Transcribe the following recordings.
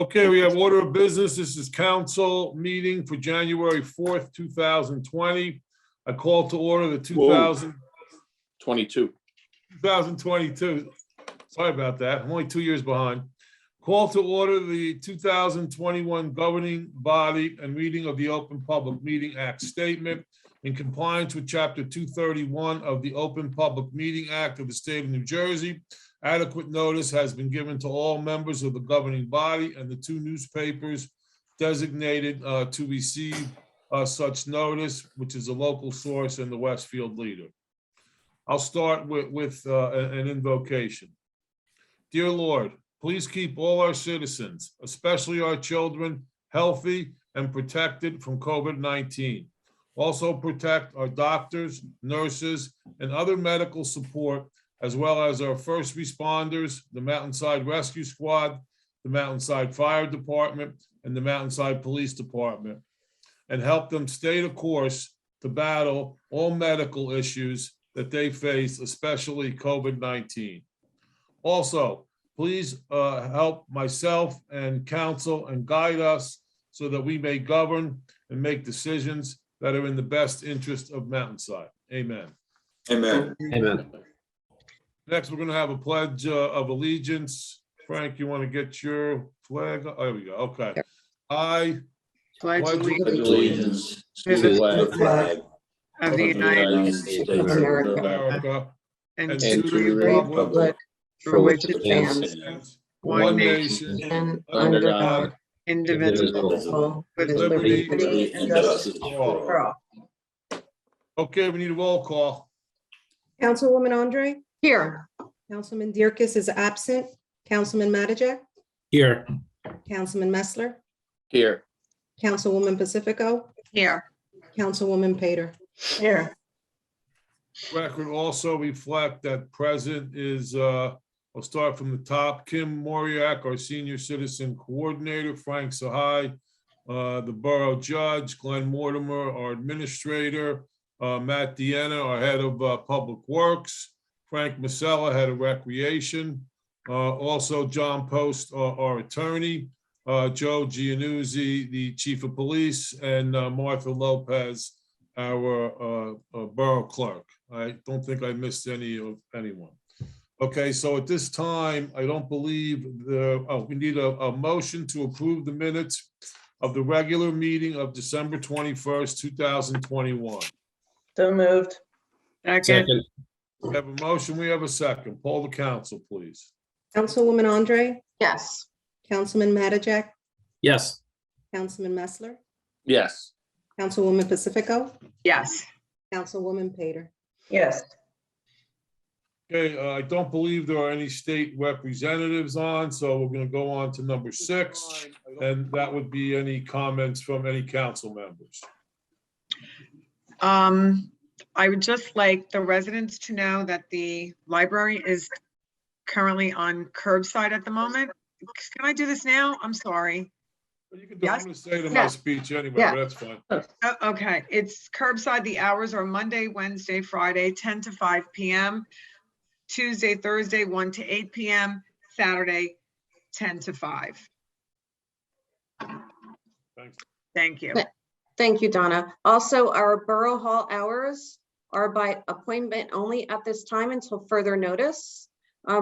Okay, we have order of business. This is council meeting for January 4th, 2020. I call to order the 22. 2022. Sorry about that. I'm only 2 years behind. Call to order the 2021 governing body and reading of the Open Public Meeting Act statement in compliance with Chapter 231 of the Open Public Meeting Act of the State of New Jersey. Adequate notice has been given to all members of the governing body and the two newspapers designated to receive such notice, which is a local source and the Westfield Leader. I'll start with an invocation. Dear Lord, please keep all our citizens, especially our children, healthy and protected from COVID-19. Also protect our doctors, nurses, and other medical support, as well as our first responders, the Mountainside Rescue Squad, the Mountainside Fire Department, and the Mountainside Police Department, and help them stay the course to battle all medical issues that they face, especially COVID-19. Also, please help myself and council and guide us so that we may govern and make decisions that are in the best interest of Mountainside. Amen. Amen. Amen. Next, we're going to have a pledge of allegiance. Frank, you want to get your flag? Oh, there we go. Okay. I Pledge pledge Allegiance to to the the flag of of the United States of of America America and and to to the the republic for which it stands, stands, one nation, nation, under God, God, indivisible, indivisible, with liberty liberty and justice for all. Okay, we need a roll call. Councilwoman Andre, Here. Councilman Dierkes is absent. Councilman Mattajak, Here. Councilman Messler, here. Councilwoman Pacifico, Here. Councilwoman Pater. Here. Record also reflect that present is, I'll start from the top, Kim Moriak, our senior citizen coordinator, Frank Sahai, the borough judge, Glenn Mortimer, our administrator, Matt Deanna, our head of public works, Frank Masella, head of recreation, also John Post, our attorney, Joe Giannuzzi, the chief of police, and Martha Lopez, our borough clerk. I don't think I missed anyone. Okay, so at this time, I don't believe we need a motion to approve the minutes of the regular meeting of December 21st, 2021. So moved. Second. Second. We have a motion, we have a second. Poll the council, please. Councilwoman Andre, Yes. Councilman Mattajak, Yes. Councilman Messler, Yes. Councilwoman Pacifico, Yes. Councilwoman Pater. Yes. Okay, I don't believe there are any state representatives on, so we're going to go on to number 6, and that would be any comments from any council members. I would just like the residents to know that the library is currently on curbside at the moment. Can I do this now? I'm sorry. You can, Yes. I'm going to say it in my Yeah. speech anyway, Yeah. but that's fine. Oh, okay, it's curbside. The hours are Monday, Wednesday, Friday, 10 to 5 p.m. Tuesday, Thursday, 1 to 8 p.m. Saturday, 10 to 5. Thanks. Thank you. Thank you, Donna. Also, our Borough Hall hours are by appointment only at this time until further notice.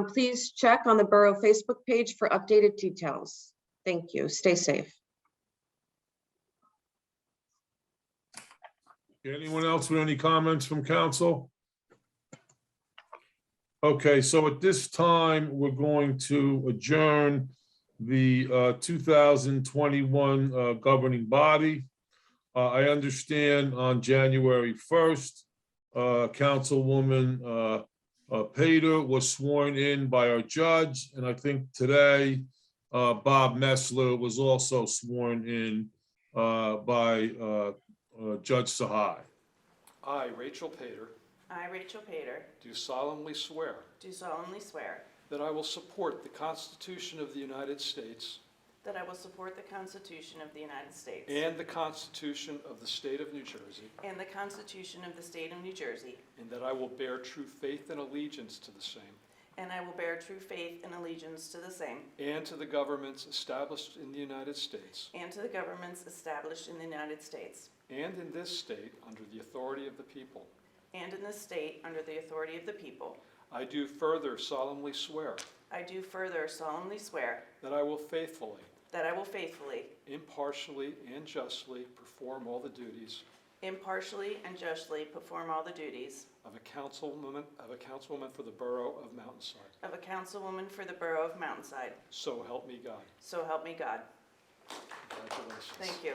Please check on the Borough Facebook page for updated details. Thank you. Stay safe. Anyone else with any comments from council? Okay, so at this time, we're going to adjourn the 2021 governing body. I understand on January 1st, Councilwoman Pater was sworn in by our judge, and I think today Bob Messler was also sworn in by Judge Sahai. I, Rachel Pater, I, Rachel Pater, do solemnly swear do solemnly swear that I will support the Constitution of the United States that I will support the Constitution of the United States and the Constitution of the State of New Jersey, and the Constitution of the State of New Jersey, and that I will bear true faith and allegiance to the same and I will bear true faith and allegiance to the same and to the governments established in the United States and to the governments established in the United States and in this state under the authority of the people. and in this state under the authority of the people. I do further solemnly swear I do further solemnly swear that I will faithfully, that I will faithfully, impartially, and justly perform all the duties impartially, and justly perform all the duties of a councilwoman for the Borough of Mountainside. of a councilwoman for the Borough of Mountainside. So help me God. So help me God. Congratulations. Thank you.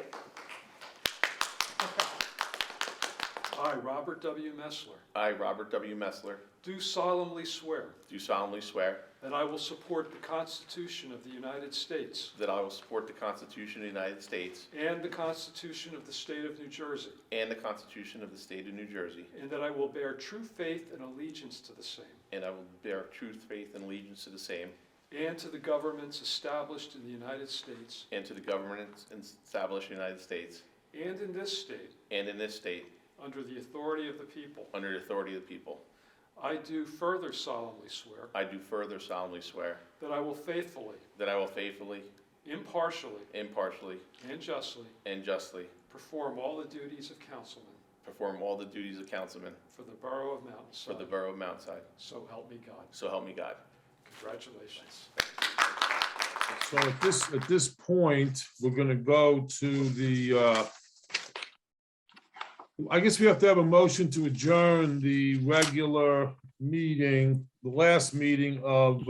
I, Robert W. Messler, I, Robert W. Messler, do solemnly swear do solemnly swear that I will support the Constitution of the United States that I will support the Constitution of the United States and the Constitution of the State of New Jersey, and the Constitution of the State of New Jersey, and that I will bear true faith and allegiance to the same and I will bear true faith and allegiance to the same and to the governments established in the United States and to the governments established in the United States and in this state and in this state under the authority of the people. under the authority of the people. I do further solemnly swear I do further solemnly swear that I will faithfully, that I will faithfully, impartially, impartially, and justly and justly perform all the duties of councilman perform all the duties of councilman for the Borough of for Mountainside. the Borough of Mountainside. So help me God. So help me God. Congratulations. So at this point, we're gonna go to the, I guess we have to have a motion to adjourn the regular meeting, the last meeting of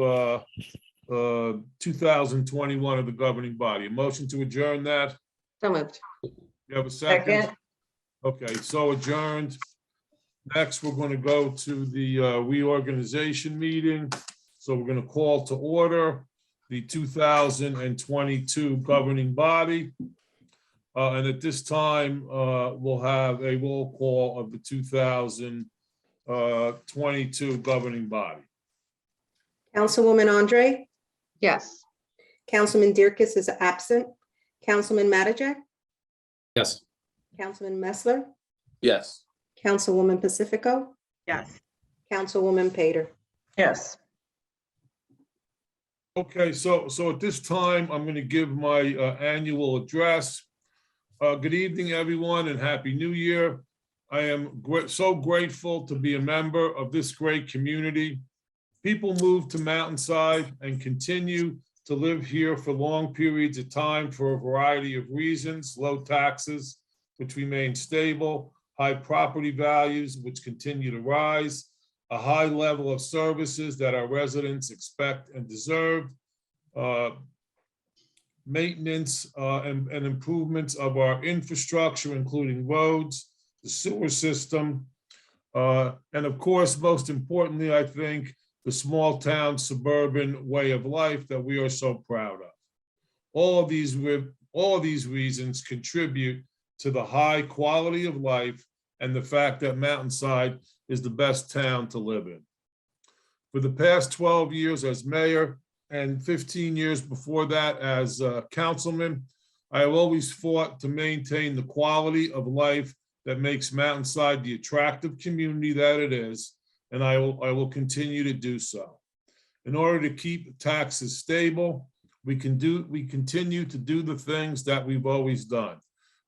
2021 of the governing body. A motion to adjourn that. So moved. You have a second? Second. Okay, so adjourned. Next, we're going to go to the reorganization meeting. So we're going to call to order the 2022 governing body. And at this time, we'll have a roll call of the 2022 governing body. Councilwoman Andre, Yes. Councilman Dirkus is absent. Councilman Mattajak, Yes. Councilman Messler, Yes. Councilwoman Pacifico, Yes. Councilwoman Pater. Yes. Okay, so at this time, I'm going to give my annual address. Good evening, everyone, and Happy New Year. I am so grateful to be a member of this great community. People move to Mountainside and continue to live here for long periods of time for a variety of reasons: low taxes, which remain stable, high property values, which continue to rise, a high level of services that our residents expect and deserve, maintenance and improvements of our infrastructure, including roads, the sewer system, and of course, most importantly, I think, the small town suburban way of life that we are so proud of. All of these reasons contribute to the high quality of life and the fact that Mountainside is the best town to live in. For the past 12 years as mayor and 15 years before that as councilman, I have always fought to maintain the quality of life that makes Mountainside the attractive community that it is, and I will continue to do so. In order to keep taxes stable, we continue to do the things that we've always done.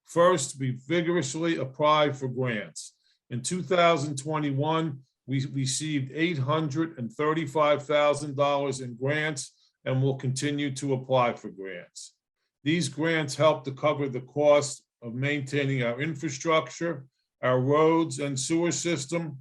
First, we vigorously apply for grants. In 2021, we received $835,000 in grants and will continue to apply for grants. These grants help to cover the cost of maintaining our infrastructure, our roads and sewer system,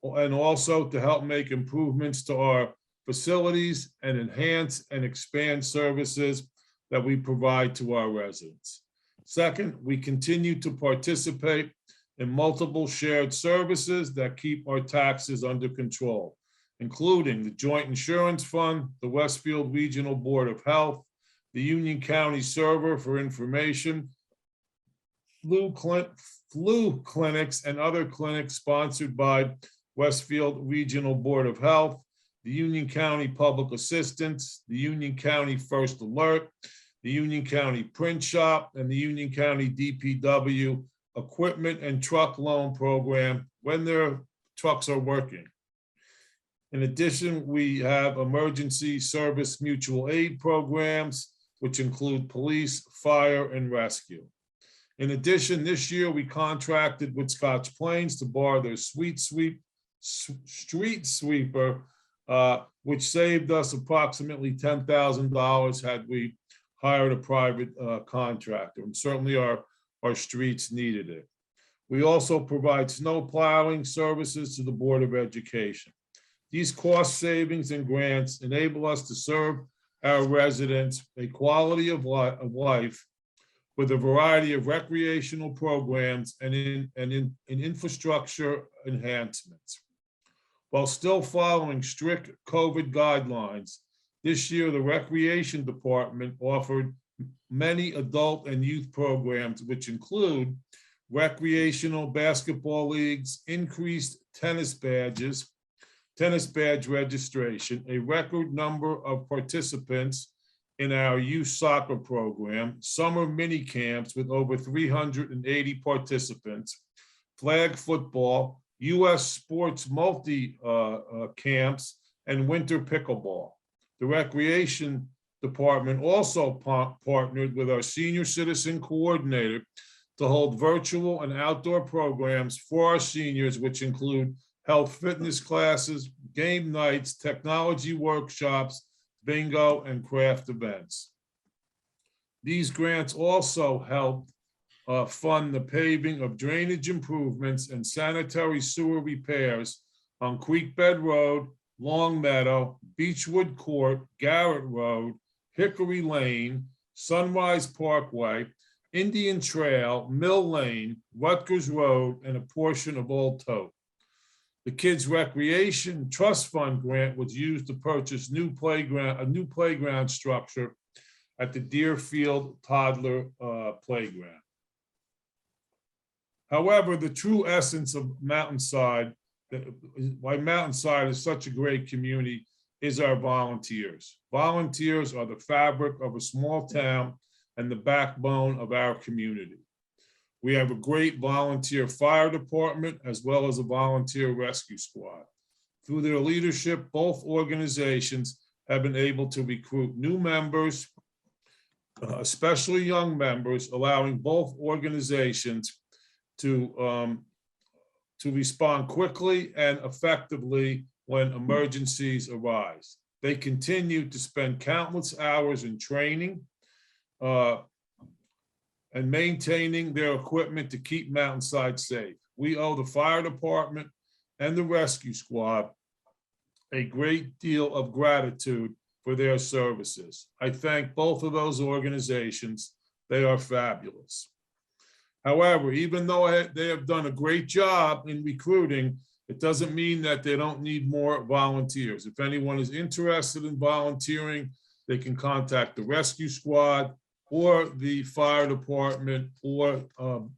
and also to help make improvements to our facilities and enhance and expand services that we provide to our residents. Second, we continue to participate in multiple shared services that keep our taxes under control, including the Joint Insurance Fund, the Westfield Regional Board of Health, the Union County Server for Information, flu clinics and other clinics sponsored by Westfield Regional Board of Health, the Union County Public Assistance, the Union County First Alert, the Union County Print Shop, and the Union County DPW Equipment and Truck Loan Program when their trucks are working. In addition, we have emergency service mutual aid programs, which include police, fire, and rescue. In addition, this year, we contracted with Scotch Plains to borrow their street sweeper, which saved us approximately $10,000 had we hired a private contractor. And certainly our streets needed it. We also provide snow plowing services to the Board of Education. These cost savings and grants enable us to serve our residents a quality of life with a variety of recreational programs and in infrastructure enhancements. While still following strict COVID guidelines, this year the Recreation Department offered many adult and youth programs, which include recreational basketball leagues, increased tennis badge registration, a record number of participants in our youth soccer program, summer mini camps with over 380 participants, flag football, U.S. sports camps, and winter pickleball. The Recreation Department also partnered with our senior citizen coordinator to hold virtual and outdoor programs for our seniors, which include health fitness classes, game nights, technology workshops, bingo, and craft events. These grants also helped fund the paving of drainage improvements and sanitary sewer repairs on Creekbed Road, Long Meadow, Beechwood Court, Garrett Road, Hickory Lane, Sunrise Parkway, Indian Trail, Mill Lane, Rutgers Road, and a portion of Old Tote. The Kids Recreation Trust Fund grant was used to purchase a new playground structure at the Deerfield Toddler Playground. However, the true essence of Mountainside, why Mountainside is such a great community, is our volunteers. Volunteers are the fabric of a small town and the backbone of our community. We have a great volunteer fire department as well as a volunteer rescue squad. Through their leadership, both organizations have been able to recruit new members, especially young members, allowing both organizations to respond quickly and effectively when emergencies arise. They continue to spend countless hours in training and maintaining their equipment to keep Mountainside safe. We owe the fire department and the rescue squad a great deal of gratitude for their services. I thank both of those organizations. They are fabulous. However, even though they have done a great job in recruiting, it doesn't mean that they don't need more volunteers. If anyone is interested in volunteering, they can contact the rescue squad or the fire department or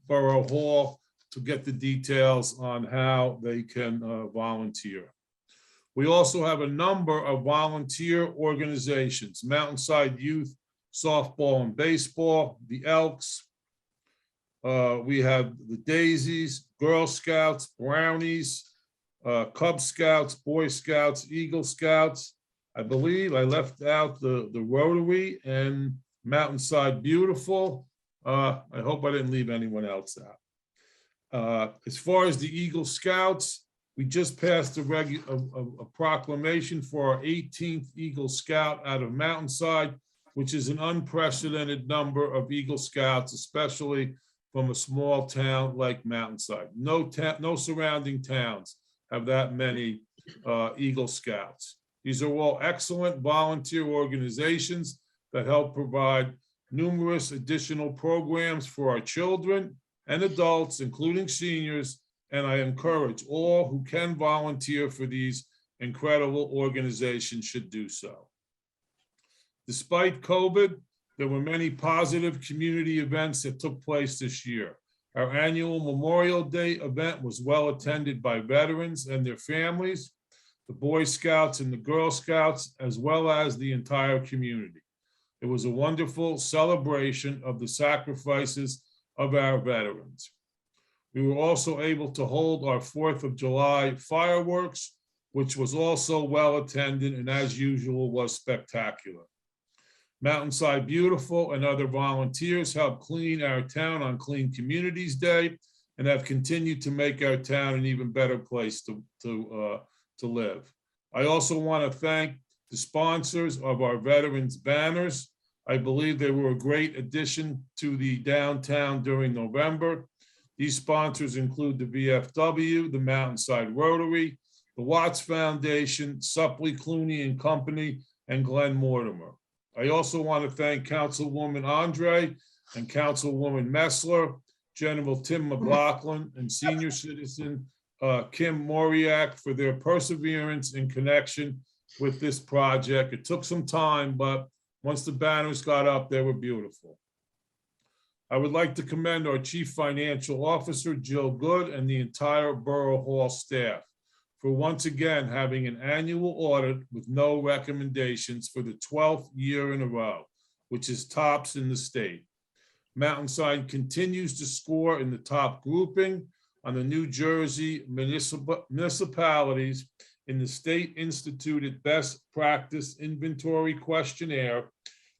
Borough Hall to get the details on how they can volunteer. We also have a number of volunteer organizations: Mountainside Youth Softball and Baseball, the Elks. We have the Daisies, Girl Scouts, Brownies, Cub Scouts, Boy Scouts, Eagle Scouts. I believe I left out the Rotary and Mountainside Beautiful. I hope I didn't leave anyone else out. As far as the Eagle Scouts, we just passed a proclamation for our 18th Eagle Scout out of Mountainside, which is an unprecedented number of Eagle Scouts, especially from a small town like Mountainside. No surrounding towns have that many Eagle Scouts. These are all excellent volunteer organizations that help provide numerous additional programs for our children and adults, including seniors, and I encourage all who can volunteer for these incredible organizations should do so. Despite COVID, there were many positive community events that took place this year. Our annual Memorial Day event was well attended by veterans and their families, the Boy Scouts and the Girl Scouts, as well as the entire community. It was a wonderful celebration of the sacrifices of our veterans. We were also able to hold our 4th of July fireworks which was also well attended and as usual was spectacular. Mountainside Beautiful and other volunteers helped clean our town on Clean Communities Day and have continued to make our town an even better place to live. I also want to thank the sponsors of our veterans banners. I believe they were a great addition to the downtown during November. These sponsors include the VFW, the Mountainside Rotary, the Watts Foundation, Suppley, Clooney and Company, and Glenn Mortimer. I also want to thank Councilwoman Andre and Councilwoman Messler, General Tim McLaughlin, and senior citizen Kim Moriak for their perseverance in connection with this project. It took some time, but once the banners got up, they were beautiful. I would like to commend our Chief Financial Officer, Jill Good, and the entire Borough Hall staff for once again having an annual audit with no recommendations for the 12th year in a row, which is tops in the state. Mountainside continues to score in the top grouping on the New Jersey municipalities in the state instituted best practice inventory questionnaire,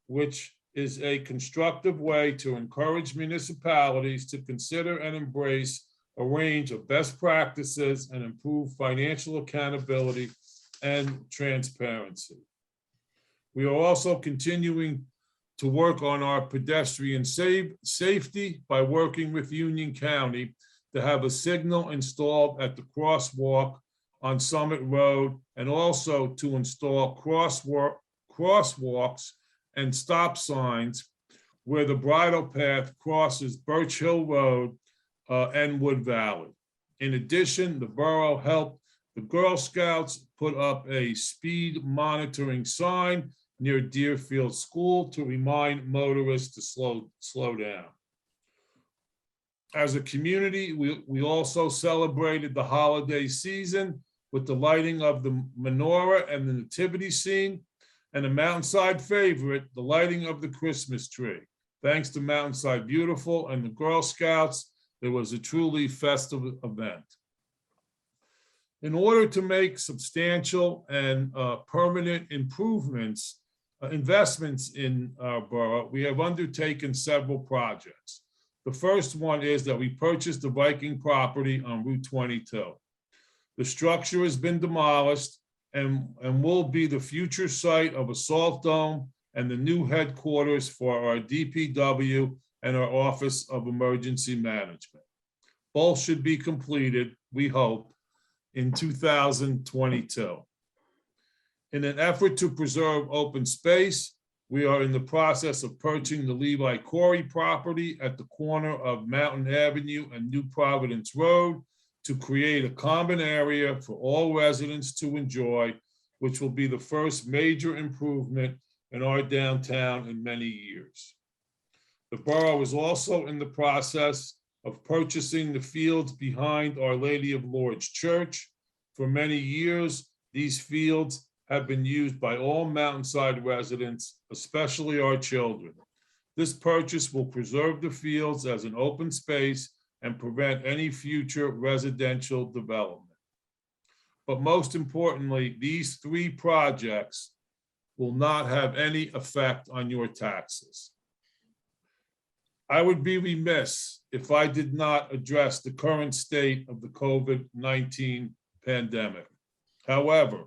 which is a constructive way to encourage municipalities to consider and embrace a range of best practices and improve financial accountability and transparency. We are also continuing to work on our pedestrian safety by working with Union County to have a signal installed at the crosswalk on Summit Road and also to install crosswalks and stop signs where the bridle path crosses Birch Hill Road and Wood Valley. In addition, the borough helped the Girl Scouts put up a speed monitoring sign near Deerfield School to remind motorists to slow down. As a community, we also celebrated the holiday season with the lighting of the menorah and the nativity scene, and a Mountainside favorite, the lighting of the Christmas tree. Thanks to Mountainside Beautiful and the Girl Scouts, it was a truly festive event. In order to make substantial and permanent investments in our borough, we have undertaken several projects. The first one is that we purchased the Viking property on Route 22. The structure has been demolished and will be the future site of a salt dome and the new headquarters for our DPW and our Office of Emergency Management. Both should be completed, we hope, in 2022. In an effort to preserve open space, we are in the process of purchasing the Levi Corey property at the corner of Mountain Avenue and New Providence Road to create a common area for all residents to enjoy, which will be the first major improvement in our downtown in many years. The borough is also in the process of purchasing the fields behind Our Lady of Lourdes Church. For many years, these fields have been used by all Mountainside residents, especially our children. This purchase will preserve the fields as an open space and prevent any future residential development. But most importantly, these three projects will not have any effect on your taxes. I would be remiss if I did not address the current state of the COVID-19 pandemic. However,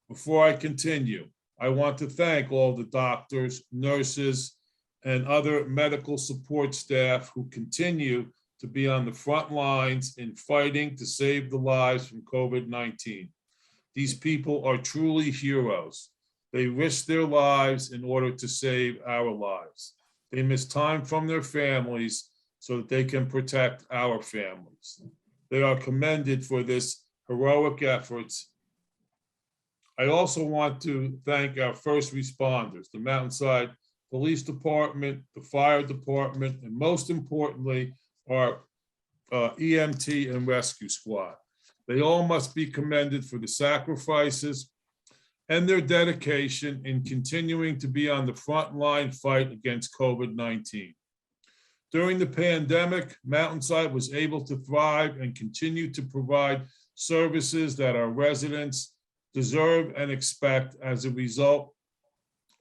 before I continue, I want to thank all the doctors, nurses, and other medical support staff who continue to be on the front lines in fighting to save the lives from COVID-19. These people are truly heroes. They risk their lives in order to save our lives. They miss time from their families so that they can protect our families. They are commended for this heroic efforts. I also want to thank our first responders, the Mountainside Police Department, the Fire Department, and most importantly, our EMT and Rescue Squad. They all must be commended for the sacrifices and their dedication in continuing to be on the front line fight against COVID-19. During the pandemic, Mountainside was able to thrive and continue to provide services that our residents deserve and expect as a result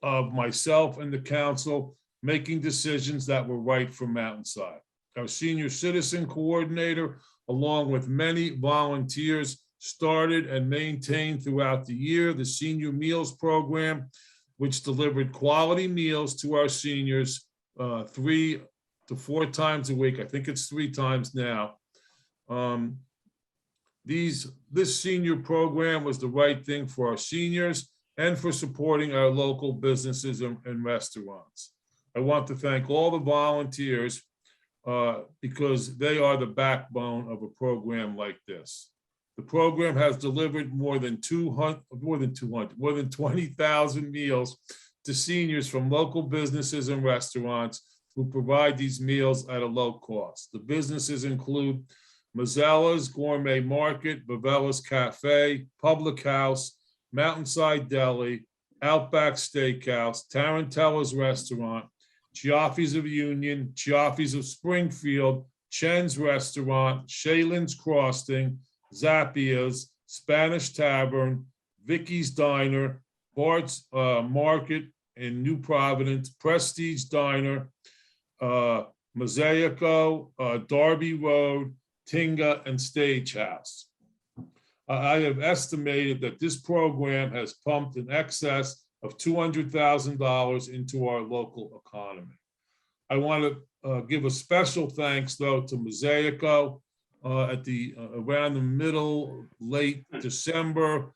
of myself and the council making decisions that were right for Mountainside. Our senior citizen coordinator, along with many volunteers, started and maintained throughout the year the senior meals program, which delivered quality meals to our seniors 3 to 4 times a week. I think it's 3 times now. This senior program was the right thing for our seniors and for supporting our local businesses and restaurants. I want to thank all the volunteers because they are the backbone of a program like this. The program has delivered more than 20,000 meals to seniors from local businesses and restaurants who provide these meals at a low cost. The businesses include Mazzella's Gourmet Market, Vivella's Cafe, Public House, Mountainside Deli, Outback Steakhouse, Tarantella's Restaurant, Chiaffi's of Union, Chiaffi's of Springfield, Chen's Restaurant, Shaylin's Crossing, Zappia's, Spanish Tavern, Vicky's Diner, Bart's Market in New Providence, Prestige Diner, Mosaico, Darby Road, Tinga, and Stagehouse. I have estimated that this program has pumped in excess of $200,000 into our local economy. I want to give a special thanks, though, to Mosaico around the middle, late December.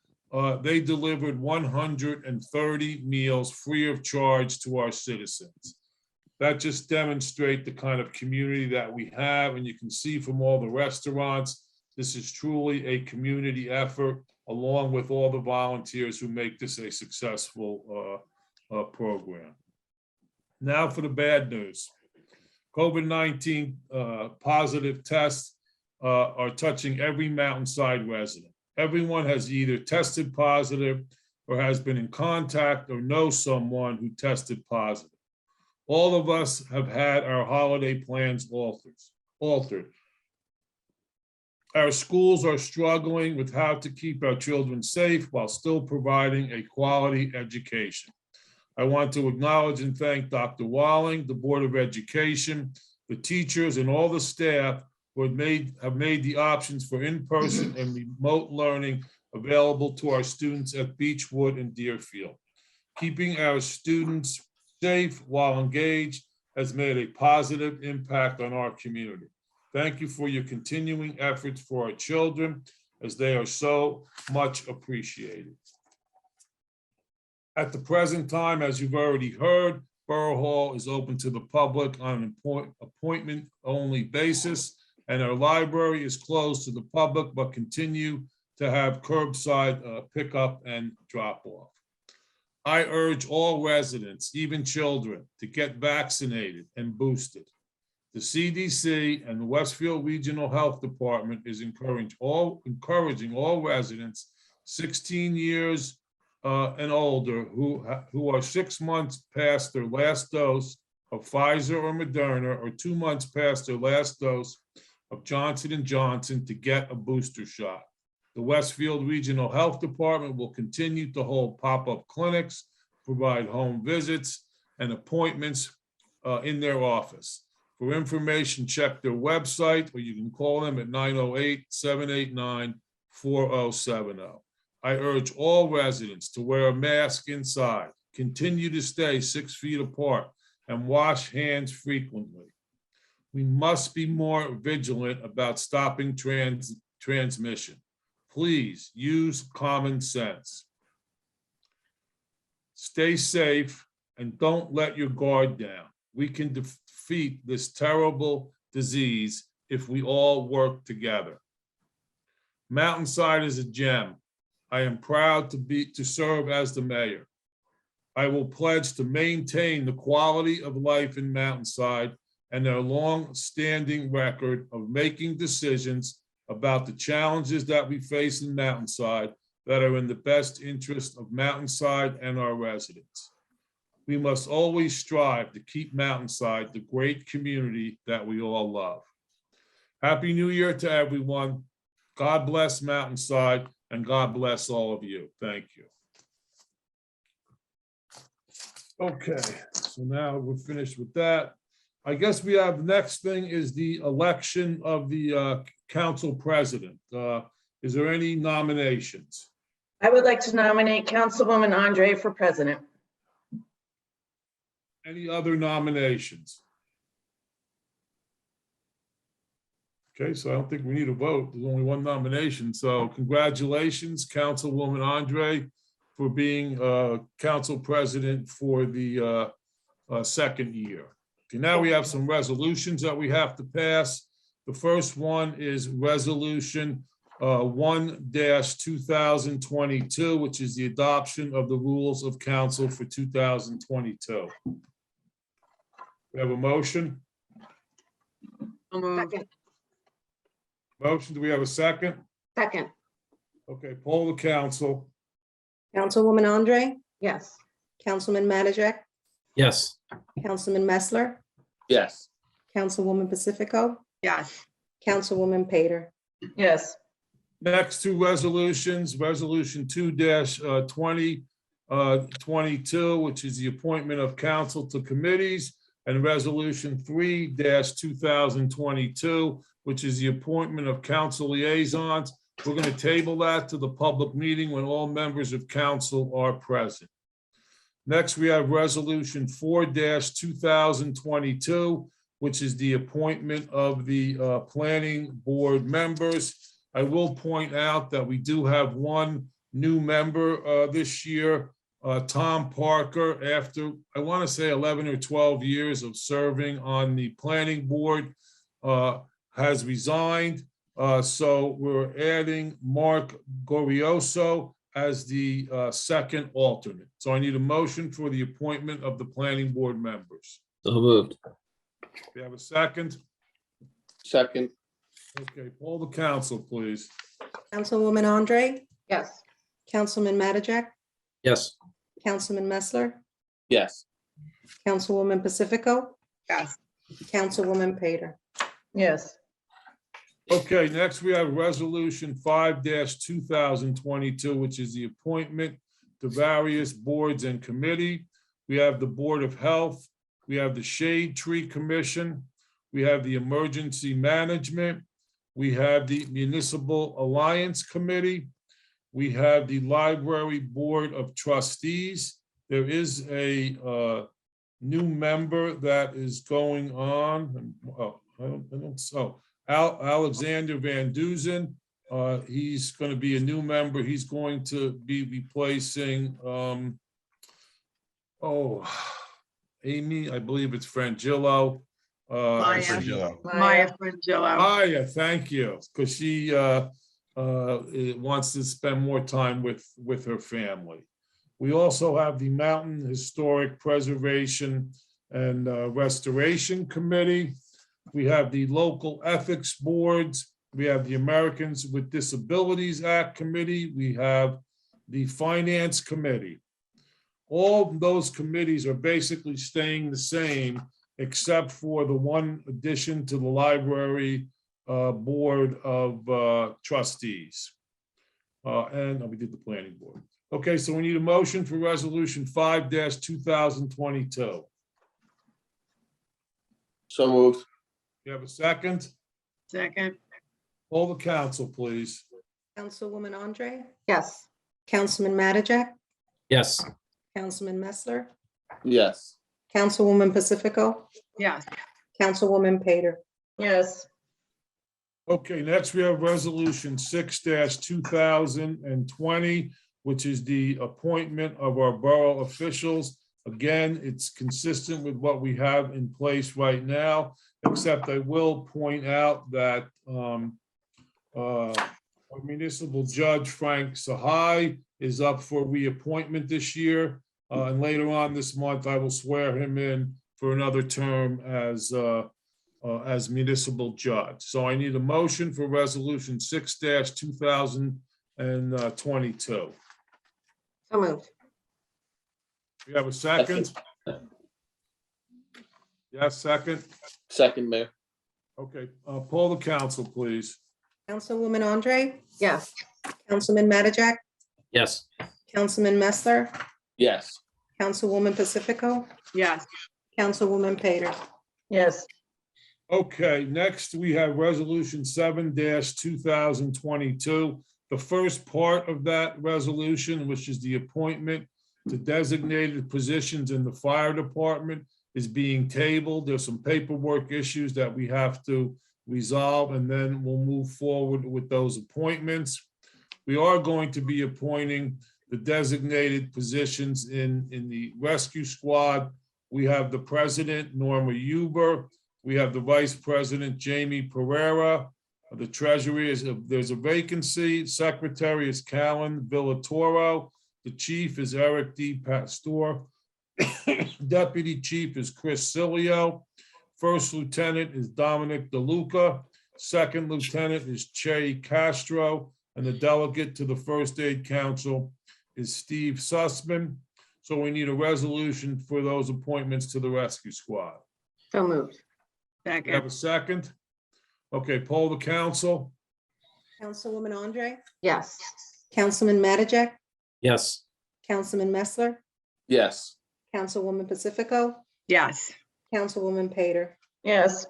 They delivered 130 meals free of charge to our citizens. That just demonstrates the kind of community that we have, and you can see from all the restaurants, this is truly a community effort, along with all the volunteers who make this a successful program. Now for the bad news. COVID-19 positive tests are touching every Mountainside resident. Everyone has either tested positive or has been in contact or knows someone who tested positive. All of us have had our holiday plans altered. Our schools are struggling with how to keep our children safe while still providing a quality education. I want to acknowledge and thank Dr. Walling, the Board of Education, the teachers, and all the staff who have made the options for in-person and remote learning available to our students at Beechwood and Deerfield. Keeping our students safe while engaged has made a positive impact on our community. Thank you for your continuing efforts for our children, as they are so much appreciated. At the present time, as you've already heard, Borough Hall is open to the public on an appointment-only basis, and our library is closed to the public, but continue to have curbside pickup and drop-off. I urge all residents, even children, to get vaccinated and boosted. The CDC and the Westfield Regional Health Department is encouraging all residents 16 years and older who are 6 months past their last dose of Pfizer or Moderna, or 2 months past their last dose of Johnson & Johnson, to get a booster shot. The Westfield Regional Health Department will continue to hold pop-up clinics, provide home visits and appointments in their office. For information, check their website, or you can call them at 908-789-4070. I urge all residents to wear a mask inside, continue to stay 6 feet apart, and wash hands frequently. We must be more vigilant about stopping transmission. Please use common sense. Stay safe and don't let your guard down. We can defeat this terrible disease if we all work together. Mountainside is a gem. I am proud to serve as the mayor. I will pledge to maintain the quality of life in Mountainside and their long-standing record of making decisions about the challenges that we face in Mountainside that are in the best interest of Mountainside and our residents. We must always strive to keep Mountainside the great community that we all love. Happy New Year to everyone. God bless Mountainside, and God bless all of you. Thank you. Okay, so now we're finished with that. I guess we have, the next thing is the election of the council president. Is there any nominations? I would like to nominate Councilwoman Andre for president. Any other nominations? Okay, so I don't think we need a vote. There's only one nomination. So congratulations, Councilwoman Andre, for being council president for the second year. Okay, now we have some resolutions that we have to pass. The first one is Resolution 1-2022, which is the adoption of the rules of council for 2022. We have a motion? So moved. Second. Motion, do we have a second? Second, Okay, poll the council. Councilwoman Andre, yes. Councilman Mattajak, Yes. Councilman Messler, Yes. Councilwoman Pacifico, Yes. Councilwoman Pater. Yes. Next two resolutions, Resolution 2-2022, which is the appointment of council to committees, and Resolution 3-2022, which is the appointment of council liaisons. We're going to table that to the public meeting when all members of council are present. Next, we have Resolution 4-2022, which is the appointment of the planning board members. I will point out that we do have one new member this year, Tom Parker, after, I want to say 11 or 12 years of serving on the planning board, has resigned. So we're adding Mark Gorioso as the second alternate. So I need a motion for the appointment of the planning board members. So moved. We have a second? Second. Okay, poll the council, please. Councilwoman Andre, Yes. Councilman Mattajak, Yes. Councilman Messler, Yes. Councilwoman Pacifico, Yes. Councilwoman Pater. Yes. Okay, next we have Resolution 5-2022, which is the appointment to various boards and committee. We have the Board of Health, we have the Shade Tree Commission, we have the Emergency Management, we have the Municipal Alliance Committee, we have the Library Board of Trustees. There is a new member that is going on. Alexander Van Duzen. He's going to be a new member. He's going to be replacing, Amy, I believe it's Frangillo. Maya. Frangillo. Maya Frangillo. Maya, thank you, because she wants to spend more time with her family. We also have the Mountain Historic Preservation and Restoration Committee. We have the Local Ethics Boards. We have the Americans with Disabilities Act Committee. We have the Finance Committee. All those committees are basically staying the same, except for the one addition to the Library Board of Trustees. And we did the Planning Board. Okay, so we need a motion for Resolution 5-2022. So moved. You have a second? Second. Poll the council, please. Councilwoman Andre, Yes. Councilman Mattajak, Yes. Councilman Messler, Yes. Councilwoman Pacifico, Yes. Councilwoman Pater. Yes. Okay, next we have Resolution 6-2020, which is the appointment of our borough officials. Again, it's consistent with what we have in place right now, except I will point out that our municipal judge, Frank Sahai, is up for reappointment this year. And later on this month, I will swear him in for another term as municipal judge. So I need a motion for Resolution 6-2022. So moved. We have a second? Yes, second? Second, Mayor. Okay, poll the council, please. Councilwoman Andre, Yes. Councilman Mattajak, Yes. Councilman Messler, Yes. Councilwoman Pacifico, yes, Councilwoman Pater. yes, Okay, next we have Resolution 7-2022. The first part of that resolution, which is the appointment to designated positions in the fire department, is being tabled. There's some paperwork issues that we have to resolve, and then we'll move forward with those appointments. We are going to be appointing the designated positions in the rescue squad. We have the president, Norma Huber. We have the vice president, Jamie Pereira. The treasury is, there's a vacancy. Secretary is Callan Villatoro. The chief is Eric D. Pastor. Deputy chief is Chris Cilio. First lieutenant is Dominic DeLuca. Second lieutenant is Che Castro. And the delegate to the First Aid Council is Steve Sussman. So we need a resolution for those appointments to the rescue squad. So moved. Have second, a second? Okay, poll the council. Councilwoman Andre, Yes. Councilman Mattajak, Yes. Councilman Messler, Yes. Councilwoman Pacifico, yes, Councilwoman Pater. yes.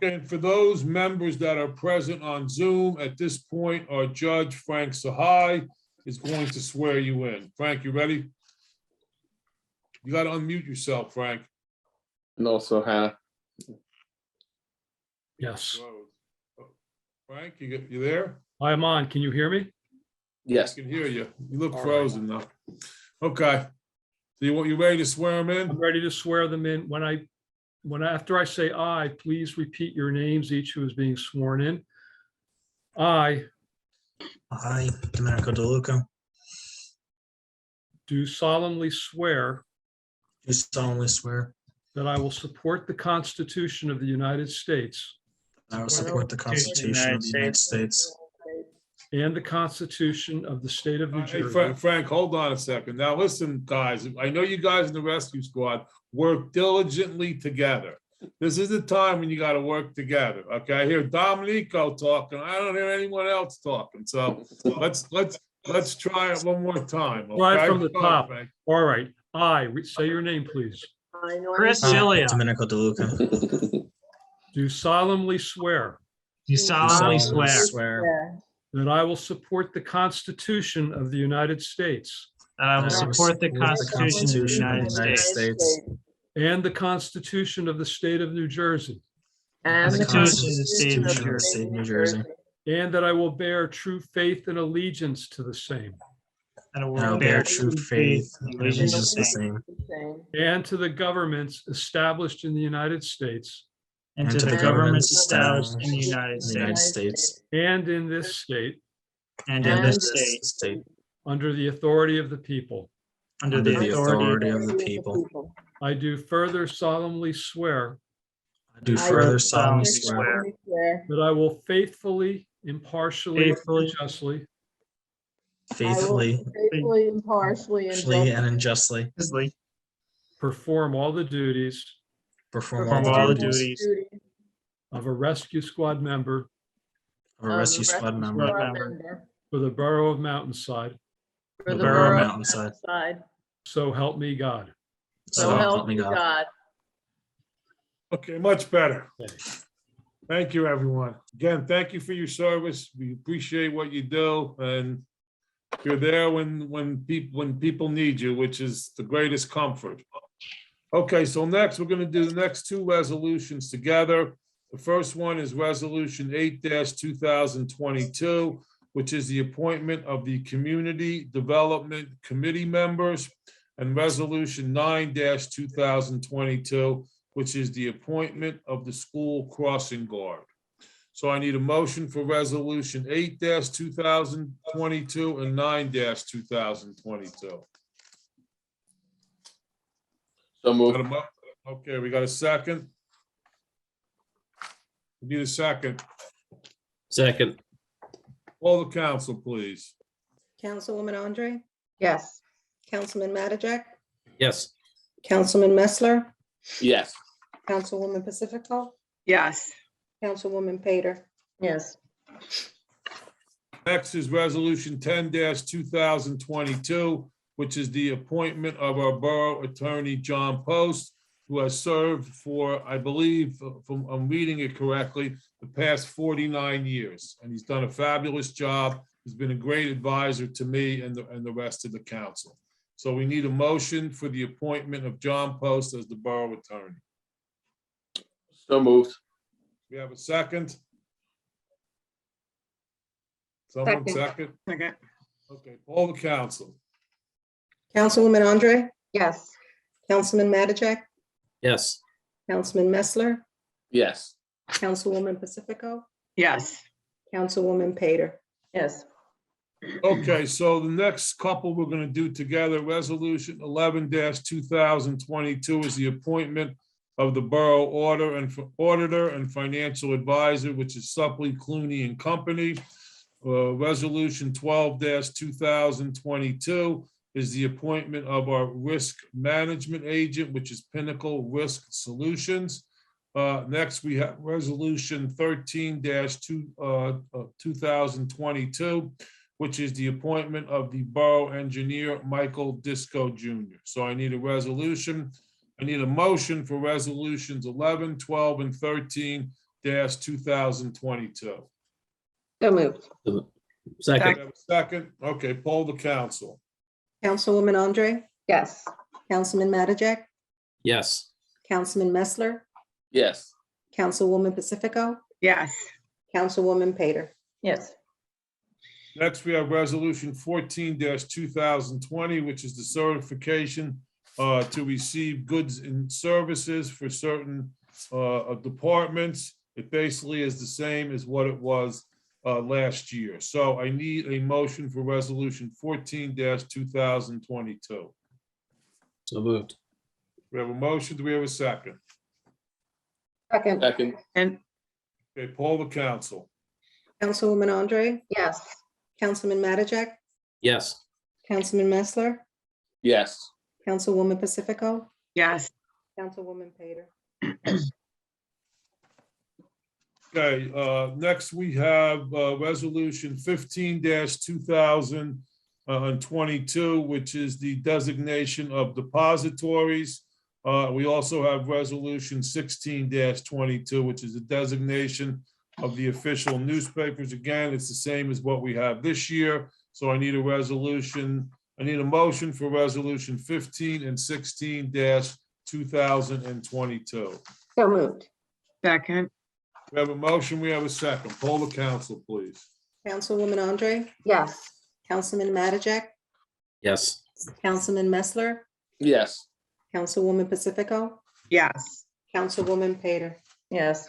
And for those members that are present on Zoom, at this point, our judge, Frank Sahai, is going to swear you in. Frank, you ready? You got to unmute yourself, Frank. And also Hannah. Yes, Frank, you there? I am on. Can you hear me? I Yes. can hear you. You look All right. frozen though. Okay. So you ready to swear him I'm in? ready to swear them in. After I say aye, please repeat your names, each who is being sworn in. I I, Domenico DeLuca, do solemnly swear do solemnly swear that I will support the Constitution of the United States that I will support the Constitution of the United States and the Constitution of the State of New Hey, Jersey, Frank, hold on a second. Now, listen, guys, I know you guys in the rescue squad work diligently together. This is the time when you got to work together. Okay, I hear Dominico talking. I don't hear anyone else talking. So let's try it one more time. Right okay? from the Go ahead, top. Frank. All right, say your name, please. Chris I, Cilio, Domenico DeLuca, Do solemnly swear you do solemnly solemnly swear swear that I will support the Constitution of the United States that I will that I will support the Constitution of the United States States and the Constitution of the State of New Jersey, and the Constitution of the State of New Constitution of the Jersey, State of New Jersey, and that I will bear true faith and allegiance to the same, and I and I will will bear true faith and allegiance to the same, and to the governments established in the United States and to the governments established in the United in the United States States and in this state and and in this this state, state, under the authority of the people. under under the authority of of the people. I do further solemnly swear I do further solemnly swear that I will faithfully, impartially, and Faithfully. justly faithfully, Impartially, impartially, and unjustly perform all the duties perform perform all the duties duties of a rescue squad member of a rescue squad member member for the Borough of Mountainside. for the Borough of Mountainside. So help me God. So help me God. Okay, much better. Okay. Thank you, everyone. Again, thank you for your service. We appreciate what you do, and you're there when people need you, which is the greatest comfort. Okay, so next, we're gonna do the next two resolutions together. The first one is Resolution 8-2022, which is the appointment of the Community Development Committee members, and Resolution 9-2022, which is the appointment of the school crossing guard. So I need a motion for Resolution 8-2022 and 9-2022. So Got moved. a mo- Okay, we got a second? We need a second. Second. Call the council, please. Councilwoman Andre, Yes. Councilman Mattajak, Yes. Councilman Messler, Yes. Councilwoman Pacifico, yes, Councilwoman Pater. yes, Next is Resolution 10-2022, which is the appointment of our Borough Attorney, John Post, who has served for, I believe, if I'm reading it correctly, the past 49 years. And he's done a fabulous job. He's been a great advisor to me and the rest of the council. So we need a motion for the appointment of John Post as the Borough Attorney. So moved. We have a second? Someone second? Okay. Okay, poll the council. Councilwoman Andre, Yes. Councilman Mattajak, Yes. Councilman Messler, Yes. Councilwoman Pacifico, Yes. Councilwoman Pater. Yes. Okay, so the next couple we're gonna do together, Resolution 11-2022 is the appointment of the Borough Auditor and Financial Advisor, which is Suppley, Clooney and Company. Resolution 12-2022 is the appointment of our Risk Management Agent, which is Pinnacle Risk Solutions. Next, we have Resolution 13-2022, which is the appointment of the Borough Engineer, Michael Disco Jr. So I need a resolution. I need a motion for Resolutions 11, 12, and 13-2022. So moved. Second. Have a second? Okay, poll the council. Councilwoman Andre, Yes. Councilman Mattajak, Yes. Councilman Messler, Yes. Councilwoman Pacifico, Yes. Councilwoman Pater. Yes. Next, we have Resolution 14-2020, which is the certification to receive goods and services for certain departments. It basically is the same as what it was last year. So I need a motion for Resolution 14-2022. So moved. We have a motion. Do we have a second? Second. Second. And Okay, poll the council. Councilwoman Andre, Yes. Councilman Mattajak, Yes. Councilman Messler, Yes. Councilwoman Pacifico, yes. Councilwoman Pater. Okay, next we have Resolution 15-2022, which is the designation of depositories. We also have Resolution 16-22, which is the designation of the official newspapers. Again, it's the same as what we have this year. So I need a resolution. I need a motion for Resolution 15 and 16-2022. So moved. Second. We have a motion. We have a second. Poll the council, please. Councilwoman Andre, Yes. Councilman Mattajak, Yes. Councilman Messler, Yes. Councilwoman Pacifico, Yes. Councilwoman Pater. Yes.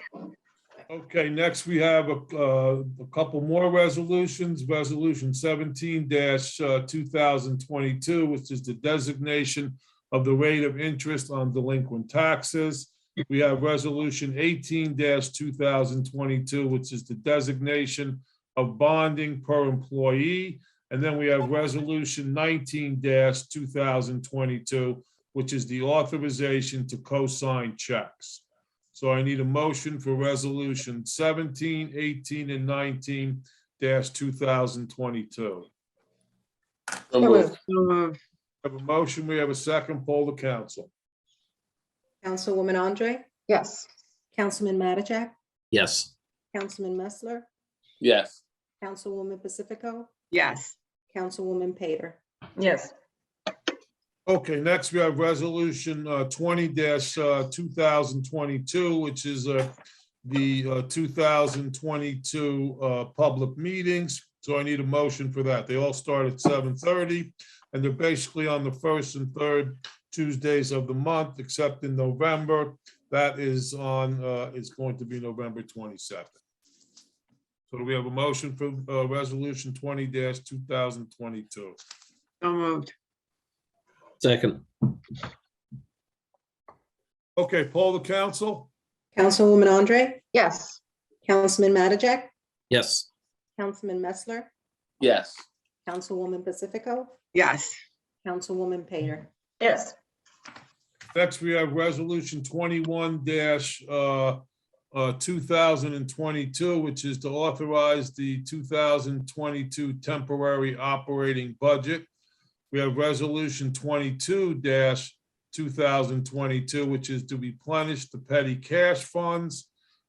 Okay, next we have a couple more resolutions. Resolution 17-2022, which is the designation of the rate of interest on delinquent taxes. We have Resolution 18-2022, which is the designation of bonding per employee. And then we have Resolution 19-2022, which is the authorization to co-sign checks. So I need a motion for Resolution 17, 18, and 19-2022. So So moved. moved. So moved. Have a motion. We have a second. Poll the council. Councilwoman Andre, Yes. Councilman Mattajak, Yes. Councilman Messler, Yes. Councilwoman Pacifico, Yes. Councilwoman Pater. Yes. Okay, next we have Resolution 20-2022, which is the 2022 public meetings. So I need a motion for that. They all start at 7:30, and they're basically on the first and third Tuesdays of the month, except in November. That is on, it's going to be November 22nd. So do we have a motion for Resolution 20-2022? So moved. Second. Okay, poll the council. Councilwoman Andre, Yes. Councilman Mattajak, Yes. Councilman Messler, Yes. Councilwoman Pacifico, Yes. Councilwoman Pater. Yes. Next, we have Resolution 21-2022, 2022, which is to authorize the 2022 temporary operating budget. We have Resolution 22-2022, which is to replenish the petty cash funds.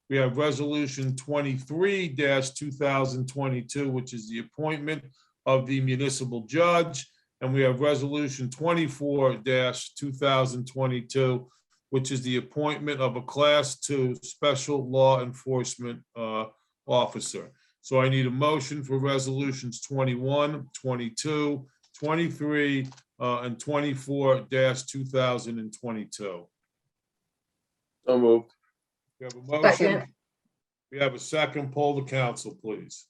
We have Resolution 23-2022, which is the appointment of the municipal judge. And we have Resolution 24-2022, which is the appointment of a Class 2 Special Law Enforcement Officer. So I need a motion for Resolutions 21, 22, 23, and 24-2022. So moved. We have a motion. Second. We have a second. Poll the council, please.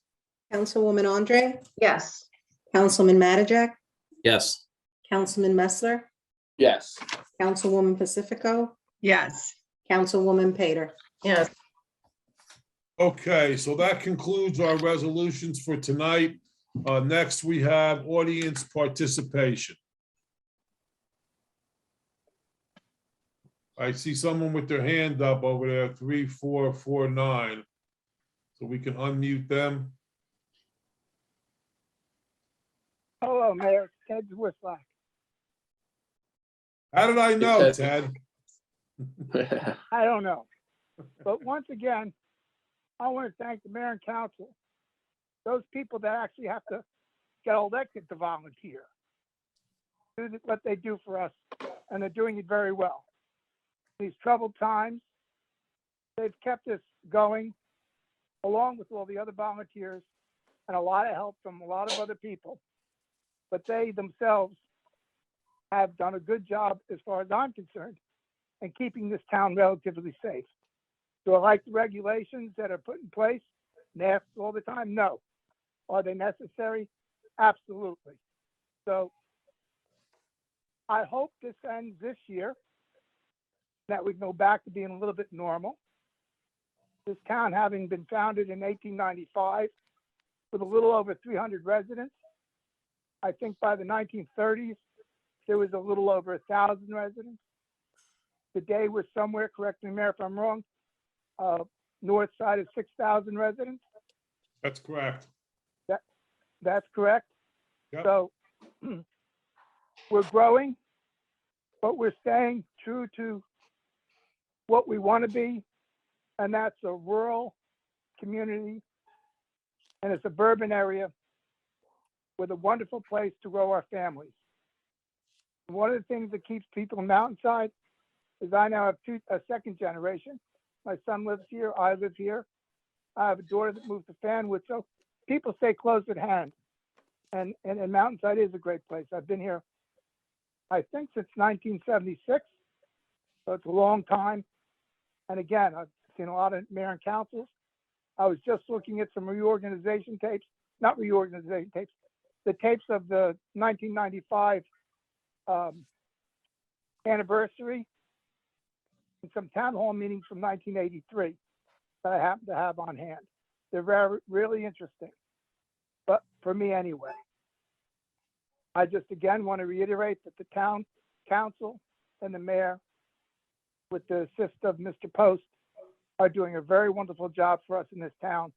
Councilwoman Andre, Yes. Councilman Mattajak, Yes. Councilman Messler, Yes. Councilwoman Pacifico, Yes. Councilwoman Pater. Yes. Okay, so that concludes our resolutions for tonight. Next, we have audience participation. I see someone with their hand up over there, 3449. So we can unmute them. Hello, Mayor. Ted Whistler. How did I know, Ted. Ted? I don't know. But once again, I want to thank the mayor and council, those people that actually have to get elected to volunteer, do what they do for us, and they're doing it very well. These troubled times, they've kept us going, along with all the other volunteers, and a lot of help from a lot of other people. But they themselves have done a good job, as far as I'm concerned, in keeping this town relatively safe. Do I like the regulations that are put in place? Masks all the time? No. Are they necessary? Absolutely. So I hope this ends this year, that we go back to being a little bit normal. This town having been founded in 1895 with a little over 300 residents. I think by the 1930s, there was a little over 1,000 residents. Today we're somewhere, correct me, Mayor, if I'm wrong, north side of 6,000 residents. That's correct. That's correct. Yep. So we're growing, but we're staying true to what we want to be, and that's a rural community and a suburban area with a wonderful place to grow our families. One of the things that keeps people in Mountainside is I now have a second generation. My son lives here, I live here. I have a daughter that moved to Fanwood, so people stay close at hand. And Mountainside is a great place. I've been here, I think, since 1976, so it's a long time. And again, I've seen a lot of mayor and councils. I was just looking at some reorganization tapes, not reorganization tapes, the tapes of the 1995 anniversary and some town hall meetings from 1983 that I happen to have on hand. They're very, really interesting, but for me anyway. I just again want to reiterate that the town council and the mayor, with the assist of Mr. Post, are doing a very wonderful job for us in this town.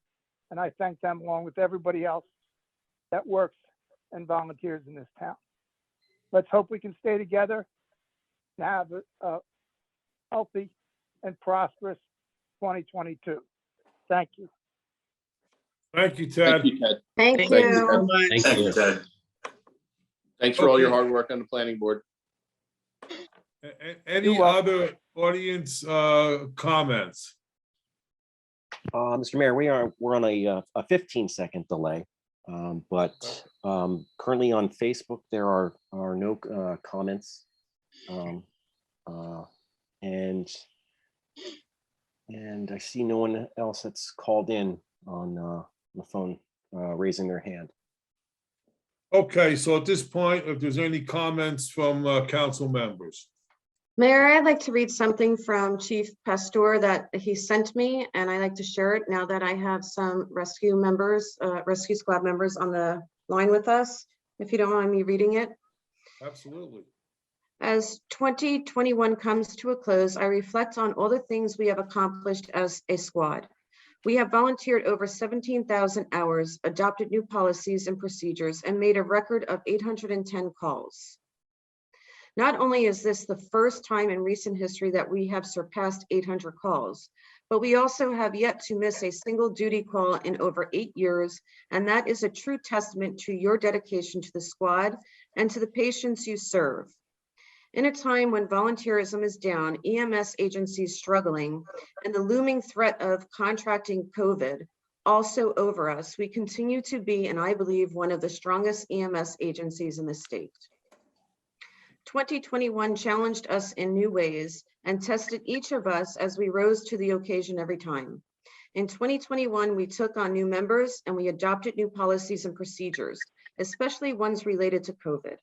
And I thank them along with everybody else that works and volunteers in this town. Let's hope we can stay together and have a healthy and prosperous 2022. Thank you. Thank you, Ted. Thank you, Ted. Thank Thank you, you. Ted. Thank you, Ted. Thanks for all your Okay. hard work on the planning board. Any You're welcome. other audience comments? Mr. Mayor, we're on a 15-second delay, but currently on Facebook, there are no comments. And I see no one else that's called in on the phone raising their hand. Okay, so at this point, if there's any comments from council members. Mayor, I'd like to read something from Chief Pastor that he sent me, and I like to share it now that I have some rescue squad members on the line with us, if you don't mind me reading it. Absolutely. As 2021 comes to a close, I reflect on all the things we have accomplished as a squad. We have volunteered over 17,000 hours, adopted new policies and procedures, and made a record of 810 calls. Not only is this the first time in recent history that we have surpassed 800 calls, but we also have yet to miss a single duty call in over 8 years, and that is a true testament to your dedication to the squad and to the patients you serve. In a time when volunteerism is down, EMS agencies struggling, and the looming threat of contracting COVID also over us, we continue to be, and I believe, one of the strongest EMS agencies in the state. 2021 challenged us in new ways and tested each of us as we rose to the occasion every time. In 2021, we took on new members and we adopted new policies and procedures, especially ones related to COVID.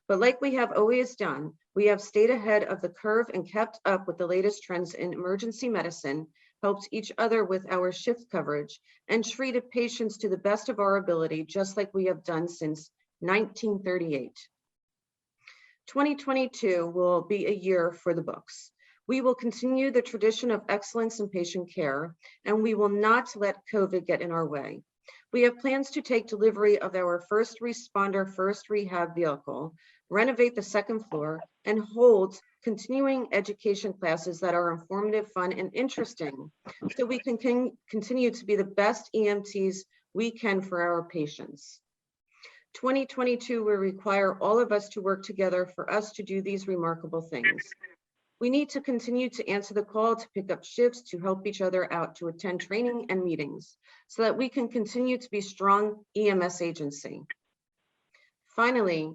But like we have always done, we have stayed ahead of the curve and kept up with the latest trends in emergency medicine, helped each other with our shift coverage, and treated patients to the best of our ability, just like we have done since 1938. 2022 will be a year for the books. We will continue the tradition of excellence in patient care, and we will not let COVID get in our way. We have plans to take delivery of our first responder, first rehab vehicle, renovate the second floor, and hold continuing education classes that are informative, fun, and interesting, so we can continue to be the best EMTs we can for our patients. 2022 will require all of us to work together for us to do these remarkable things. We need to continue to answer the call to pick up shifts, to help each other out, to attend training and meetings, so that we can continue to be strong EMS agency. Finally,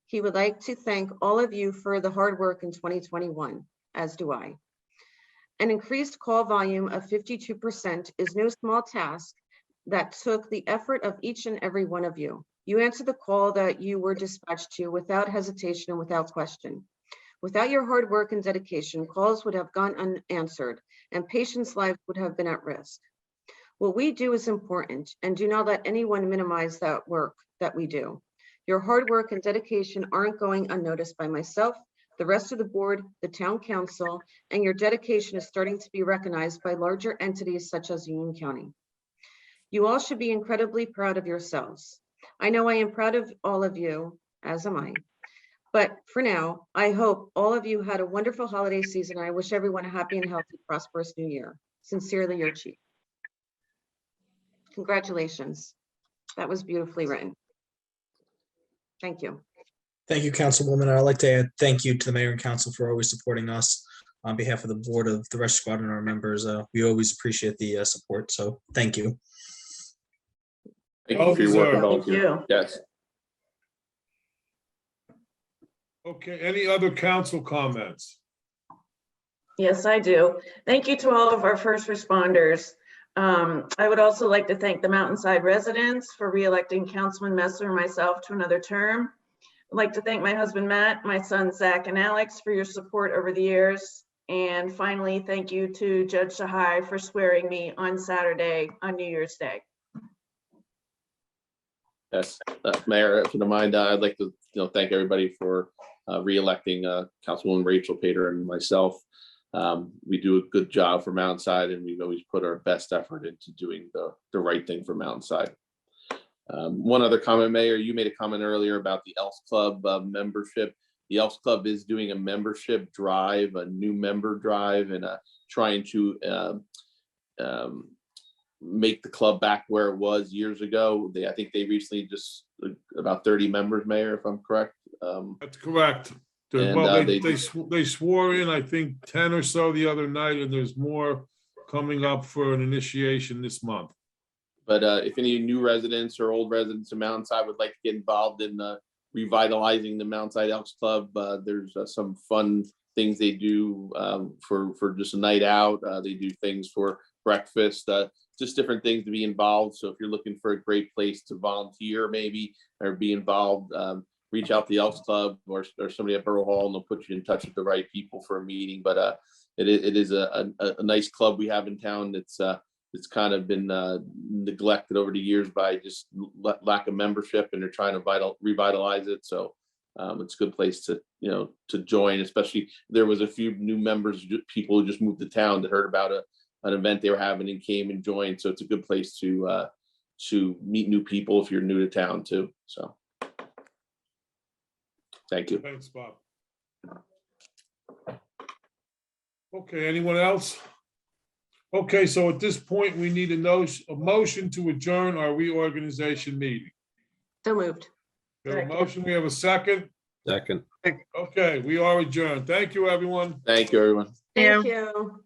he would like to thank all of you for the hard work in 2021, as do I. An increased call volume of 52% is no small task that took the effort of each and every one of you. You answered the call that you were dispatched to without hesitation and without question. Without your hard work and dedication, calls would have gone unanswered and patients' lives would have been at risk. What we do is important, and do not let anyone minimize that work that we do. Your hard work and dedication aren't going unnoticed by myself, the rest of the board, the town council, and your dedication is starting to be recognized by larger entities such as Union County. You all should be incredibly proud of yourselves. I know I am proud of all of you, as am I. But for now, I hope all of you had a wonderful holiday season. I wish everyone a happy and healthy, prosperous new year. Sincerely, your chief. Congratulations. That was beautifully written. Thank you. Thank you, Councilwoman. I'd like to add thank you to the mayor and council for always supporting us. On behalf of the board of the rescue squad and our members, we always appreciate the support. So thank you. Thank you for your work and Thank volunteer. you. Yes. Okay, any other council comments? Yes, I do. Thank you to all of our first responders. I would also like to thank the Mountainside residents for re-electing Councilman Messer and myself to another term. I'd like to thank my husband, Matt, my sons, Zach and Alex, for your support over the years. And finally, thank you to Judge Sahai for swearing me on Saturday on New Year's Day. Yes, Mayor, if you don't mind, I'd like to thank everybody for re-electing Councilwoman Rachel Pater and myself. We do a good job for Mountainside, and we've always put our best effort into doing the right thing for Mountainside. One other comment, Mayor, you made a comment earlier about the Elks Club membership. The Elks Club is doing a membership drive, a new member drive, and trying to make the club back where it was years ago. I think they recently just about 30 members, Mayor, if I'm correct. That's correct. And, Well, they they swore in, I think, 10 or so the other night, and there's more coming up for an initiation this month. But if any new residents or old residents of Mountainside would like to get involved in revitalizing the Mountainside Elks Club, there's some fun things they do for just a night out. They do things for breakfast, just different things to be involved. So if you're looking for a great place to volunteer maybe or be involved, reach out to the Elks Club or somebody at Borough Hall, and they'll put you in touch with the right people for a meeting. But it is a nice club we have in town that's it's kind of been neglected over the years by just lack of membership, and they're trying to revitalize it. So It's a good place to, to join, especially there was a few new members, people who just moved to town that heard about an event they were having and came and joined. So it's a good place to meet new people if you're new to town too. So. Thank you. Thanks, Bob. Okay, anyone else? Okay, so at this point, we need a motion to adjourn our reorganization meeting. So moved. We have a motion, we have a second. Second. Okay, we are adjourned. Thank you, everyone. Thank you, everyone. Thank you.